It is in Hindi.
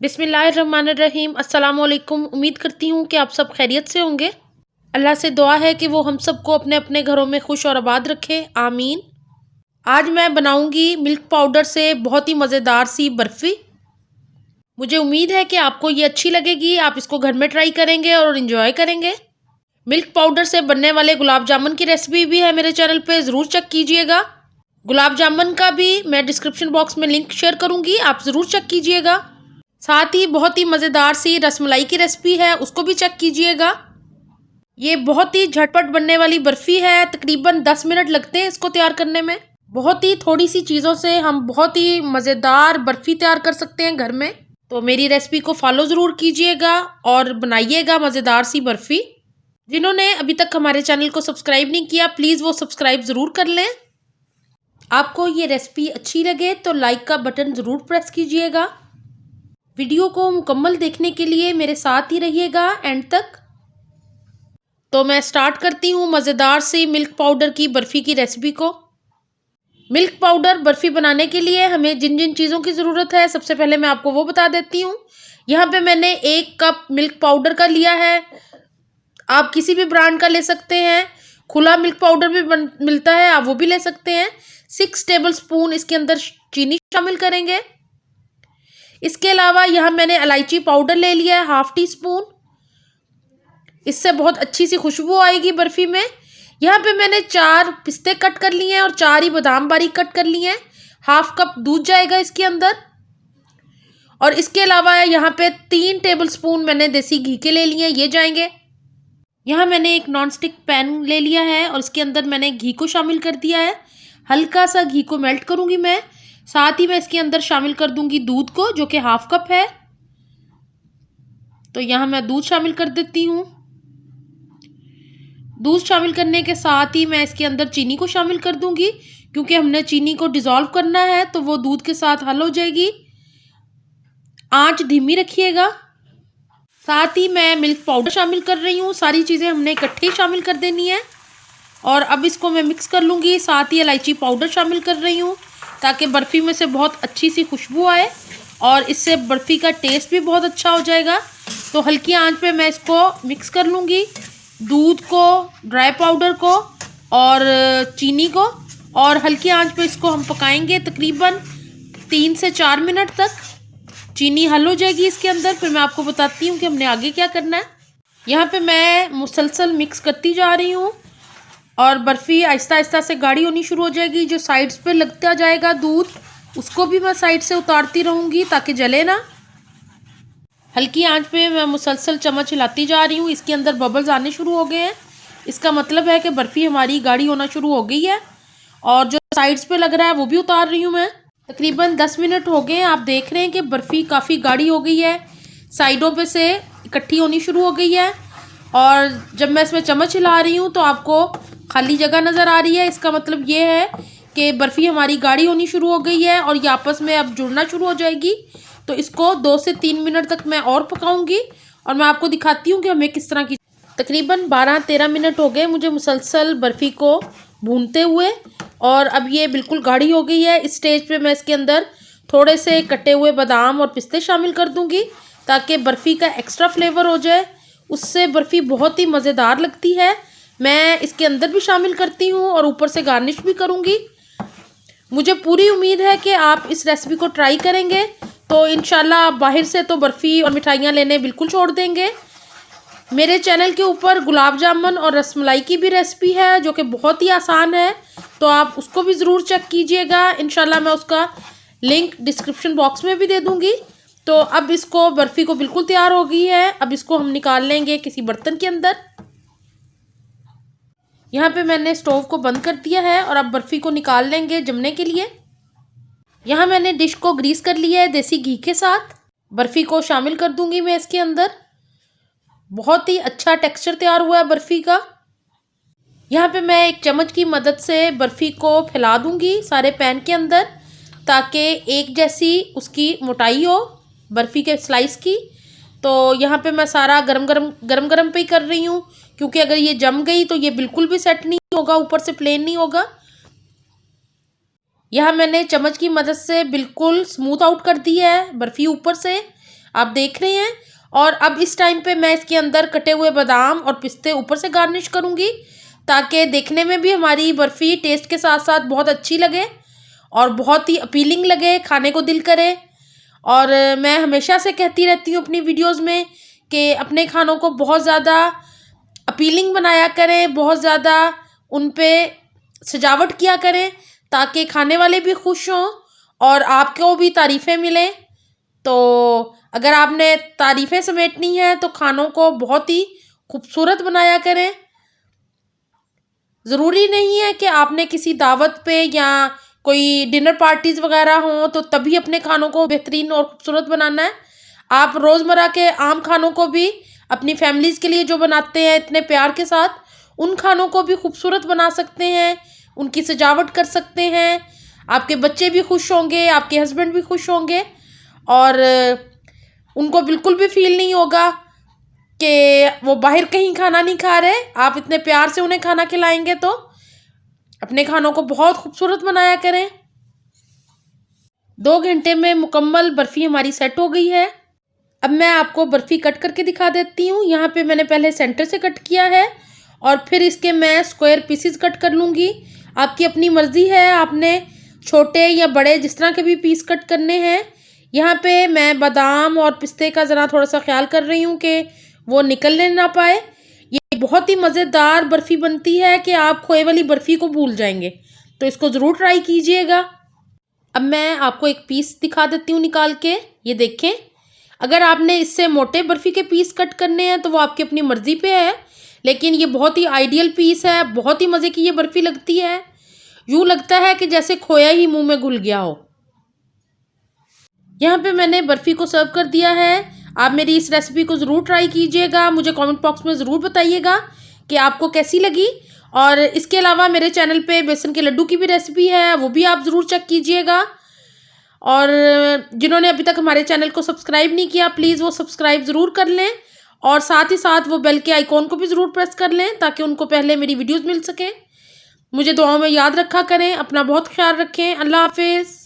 बिस्मिल्लाहिर्रहमानिर्रहीम। अस्सलाम वालेकुम। उम्मीद करती हूँ कि आप सब खैरियत से होंगे। अल्लाह से दुआ है कि वो हम सबको अपने अपने घरों में खुश और आबाद रखे, आमीन। आज मैं बनाऊँगी मिल्क पाउडर से बहुत ही मज़ेदार सी बर्फ़ी। मुझे उम्मीद है कि आपको ये अच्छी लगेगी। आप इसको घर में ट्राई करेंगे और इन्जॉय करेंगे। मिल्क पाउडर से बनने वाले गुलाब जामुन की रेसिपी भी है मेरे चैनल पे, ज़रूर चेक कीजिएगा। गुलाब जामुन का भी मैं डिस्क्रिप्शन बॉक्स में लिंक शेयर करूँगी, आप ज़रूर चेक कीजिएगा। साथ ही बहुत ही मज़ेदार सी रसमलाई की रेसिपी है, उसको भी चेक कीजिएगा। ये बहुत ही झटपट बनने वाली बर्फ़ी है, तकरीबन 10 मिनट लगते हैं इसको तैयार करने में। बहुत ही थोड़ी सी चीज़ों से हम बहुत ही मज़ेदार बर्फ़ी तैयार कर सकते हैं घर में। तो मेरी रेसिपी को फॉलो ज़रूर कीजिएगा और बनाइएगा मज़ेदार सी बर्फ़ी। जिन्होंने अभी तक हमारे चैनल को सब्सक्राइब नहीं किया, प्लीज़ वो सब्सक्राइब ज़रूर कर लें। आपको ये रेसिपी अच्छी लगे तो लाइक का बटन ज़रूर प्रेस कीजिएगा। वीडियो को मुकम्मल देखने के लिए मेरे साथ ही रहिएगा एंड तक। तो मैं स्टार्ट करती हूँ मज़ेदार सी मिल्क पाउडर की बर्फ़ी की रेसिपी को। मिल्क पाउडर बर्फ़ी बनाने के लिए हमें जिन जिन चीज़ों की ज़रूरत है, सबसे पहले मैं आपको वो बता देती हूँ। यहाँ पे मैंने 1 कप मिल्क पाउडर का लिया है। आप किसी भी ब्रांड का ले सकते हैं। खुला मिल्क पाउडर भी मिलता है, आप वो भी ले सकते हैं। 6 टेबल स्पून इसके अंदर चीनी शामिल करेंगे। इसके अलावा यहाँ मैंने इलायची पाउडर ले लिया है, 1/2 टीस्पून। इससे बहुत अच्छी सी खुशबू आएगी बर्फ़ी में। यहाँ पे मैंने 4 पिस्ते कट कर लिए हैं और 4 ही बादाम बारीक कट कर लिए हैं। 1/2 कप दूध जाएगा इसके अंदर। और इसके अलावा यहाँ पे 3 टेबल स्पून मैंने देसी घी के ले लिए हैं, ये जाएंगे। यहाँ मैंने एक नॉन स्टिक पैन ले लिया है और इसके अंदर मैंने घी को शामिल कर दिया है। हल्का सा घी को मेल्ट करूँगी मैं। साथ ही मैं इसके अंदर शामिल कर दूंगी दूध को, जो कि 1/2 कप है। तो यहाँ मैं दूध शामिल कर देती हूँ। दूध शामिल करने के साथ ही मैं इसके अंदर चीनी को शामिल कर दूंगी, क्योंकि हमने चीनी को डिज़ोल्व करना है तो वो दूध के साथ हल हो जाएगी। आंच धीमी रखिएगा। साथ ही मैं मिल्क पाउडर शामिल कर रही हूँ। सारी चीज़ें हमने इकट्ठी शामिल कर देनी है। और अब इसको मैं मिक्स कर लूँगी। साथ ही इलायची पाउडर शामिल कर रही हूँ ताकि बर्फ़ी में से बहुत अच्छी सी खुशबू आए और इससे बर्फ़ी का टेस्ट भी बहुत अच्छा हो जाएगा। तो हल्की आंच पे मैं इसको मिक्स कर लूँगी, दूध को, ड्राई पाउडर को और चीनी को। और हल्की आंच पे इसको हम पकाएंगे तकरीबन 3 से 4 मिनट तक। चीनी हल हो जाएगी इसके अंदर, फिर मैं आपको बताती हूँ कि हमने आगे क्या करना है। यहाँ पे मैं मुसलसल मिक्स करती जा रही हूँ और बर्फ़ी आहिस्ता आहिस्ता से गाढ़ी होनी शुरू हो जाएगी। जो साइड्स पे लगता जाएगा दूध, उसको भी मैं साइड से उतारती रहूँगी ताकि जले ना। हल्की आंच पे मैं मुसलसल चम्मच हिलाती जा रही हूँ। इसके अंदर बबल्स आने शुरू हो गए हैं। इसका मतलब है कि बर्फ़ी हमारी गाढ़ी होना शुरू हो गई है। और जो साइड्स पे लग रहा है वो भी उतार रही हूँ मैं। तकरीबन 10 मिनट हो गए हैं। आप देख रहे हैं कि बर्फ़ी काफ़ी गाढ़ी हो गई है, साइडों पे से इकट्ठी होनी शुरू हो गई है। और जब मैं इसमें चम्मच हिला रही हूँ तो आपको खाली जगह नज़र आ रही है। इसका मतलब ये है कि बर्फ़ी हमारी गाढ़ी होनी शुरू हो गई है और ये आपस में अब जुड़ना शुरू हो जाएगी। तो इसको 2 से 3 मिनट तक मैं और पकाऊंगी और मैं आपको दिखाती हूँ कि हमें किस तरह की। तकरीबन 12-13 मिनट हो गए मुझे मुसलसल बर्फ़ी को भूनते हुए और अब ये बिल्कुल गाढ़ी हो गई है। इस स्टेज पे मैं इसके अंदर थोड़े से कटे हुए बादाम और पिस्ते शामिल कर दूँगी ताकि बर्फ़ी का एक्स्ट्रा फ्लेवर हो जाए। उससे बर्फ़ी बहुत ही मज़ेदार लगती है। मैं इसके अंदर भी शामिल करती हूँ और ऊपर से गार्निश भी करूँगी। मुझे पूरी उम्मीद है कि आप इस रेसिपी को ट्राई करेंगे तो इंशाल्लाह आप बाहर से तो बर्फ़ी और मिठाइयाँ लेने बिल्कुल छोड़ देंगे। मेरे चैनल के ऊपर गुलाब जामुन और रसमलाई की भी रेसिपी है जो कि बहुत ही आसान है, तो आप उसको भी ज़रूर चेक कीजिएगा। इंशाल्लाह मैं उसका लिंक डिस्क्रिप्शन बॉक्स में भी दे दूँगी। तो अब इसको बर्फ़ी को बिल्कुल तैयार हो गई है। अब इसको हम निकाल लेंगे किसी बर्तन के अंदर। यहाँ पे मैंने स्टोव को बंद कर दिया है और अब बर्फ़ी को निकाल लेंगे जमने के लिए। यहाँ मैंने डिश को ग्रीस कर लिया है देसी घी के साथ। बर्फ़ी को शामिल कर दूँगी मैं इसके अंदर। बहुत ही अच्छा टेक्सचर तैयार हुआ है बर्फ़ी का। यहाँ पे मैं एक चम्मच की मदद से बर्फ़ी को फैला दूँगी सारे पैन के अंदर ताकि एक जैसी उसकी मोटाई हो बर्फ़ी के स्लाइस की। तो यहाँ पे मैं सारा गरम गरम पे ही कर रही हूँ, क्योंकि अगर ये जम गई तो ये बिल्कुल भी सेट नहीं होगा, ऊपर से प्लेन नहीं होगा। यहाँ मैंने चम्मच की मदद से बिल्कुल स्मूथ आउट कर दी है बर्फ़ी ऊपर से। आप देख रहे हैं। और अब इस टाइम पे मैं इसके अंदर कटे हुए बादाम और पिस्ते ऊपर से गार्निश करूँगी, ताकि देखने में भी हमारी बर्फ़ी टेस्ट के साथ साथ बहुत अच्छी लगे और बहुत ही अपीलिंग लगे, खाने को दिल करे। और मैं हमेशा से कहती रहती हूँ अपनी वीडियोस में कि अपने खानों को बहुत ज़्यादा अपीलिंग बनाया करें, बहुत ज़्यादा उन पे सजावट किया करें, ताकि खाने वाले भी खुश हों और आपको भी तारीफ़ें मिलें। तो अगर आपने तारीफ़ें समेटनी है तो खानों को बहुत ही खूबसूरत बनाया करें। ज़रूरी नहीं है कि आपने किसी दावत पे या कोई डिनर पार्टीज़ वगैरह हों तो तभी अपने खानों को बेहतरीन और खूबसूरत बनाना है। आप रोज़मर्रा के आम खानों को भी अपनी फैमिलीज़ के लिए जो बनाते हैं इतने प्यार के साथ, उन खानों को भी खूबसूरत बना सकते हैं, उनकी सजावट कर सकते हैं। आपके बच्चे भी खुश होंगे, आपके हस्बैंड भी खुश होंगे और उनको बिल्कुल भी फ़ील नहीं होगा कि वो बाहर कहीं खाना नहीं खा रहे। आप इतने प्यार से उन्हें खाना खिलाएंगे तो अपने खानों को बहुत खूबसूरत बनाया करें। 2 घंटे में मुकम्मल बर्फ़ी हमारी सेट हो गई है। अब मैं आपको बर्फ़ी कट करके दिखा देती हूँ। यहाँ पे मैंने पहले सेंटर से कट किया है और फिर इसके मैं स्क्वायर पीसेस कट कर लूँगी। आपकी अपनी मर्ज़ी है, आपने छोटे या बड़े जिस तरह के भी पीस कट करने हैं। यहाँ पे मैं बादाम और पिस्ते का ज़रा थोड़ा सा ख्याल कर रही हूँ कि वो निकलने ना पाए। ये बहुत ही मज़ेदार बर्फ़ी बनती है कि आप खोए वाली बर्फ़ी को भूल जाएंगे, तो इसको ज़रूर ट्राई कीजिएगा। अब मैं आपको एक पीस दिखा देती हूँ निकाल के, ये देखें। अगर आपने इससे मोटे बर्फ़ी के पीस कट करने हैं तो वो आपकी अपनी मर्ज़ी पे है, लेकिन ये बहुत ही आइडियल पीस है, बहुत ही मज़े की ये बर्फ़ी लगती है। यूँ लगता है कि जैसे खोया ही मुंह में घुल गया हो। यहाँ पे मैंने बर्फ़ी को सर्व कर दिया है। आप मेरी इस रेसिपी को ज़रूर ट्राई कीजिएगा, मुझे कमेंट बॉक्स में ज़रूर बताइएगा कि आपको कैसी लगी। और इसके अलावा मेरे चैनल पे बेसन के लड्डू की भी रेसिपी है, वो भी आप ज़रूर चेक कीजिएगा। और जिन्होंने अभी तक हमारे चैनल को सब्सक्राइब नहीं किया, प्लीज़ वो सब्सक्राइब ज़रूर कर लें और साथ ही साथ वो बेल के आइकॉन को भी ज़रूर प्रेस कर लें, ताकि उनको पहले मेरी वीडियोज़ मिल सकें। मुझे दुआओं में याद रखा करें। अपना बहुत ख्याल रखें। अल्लाह हाफिज़।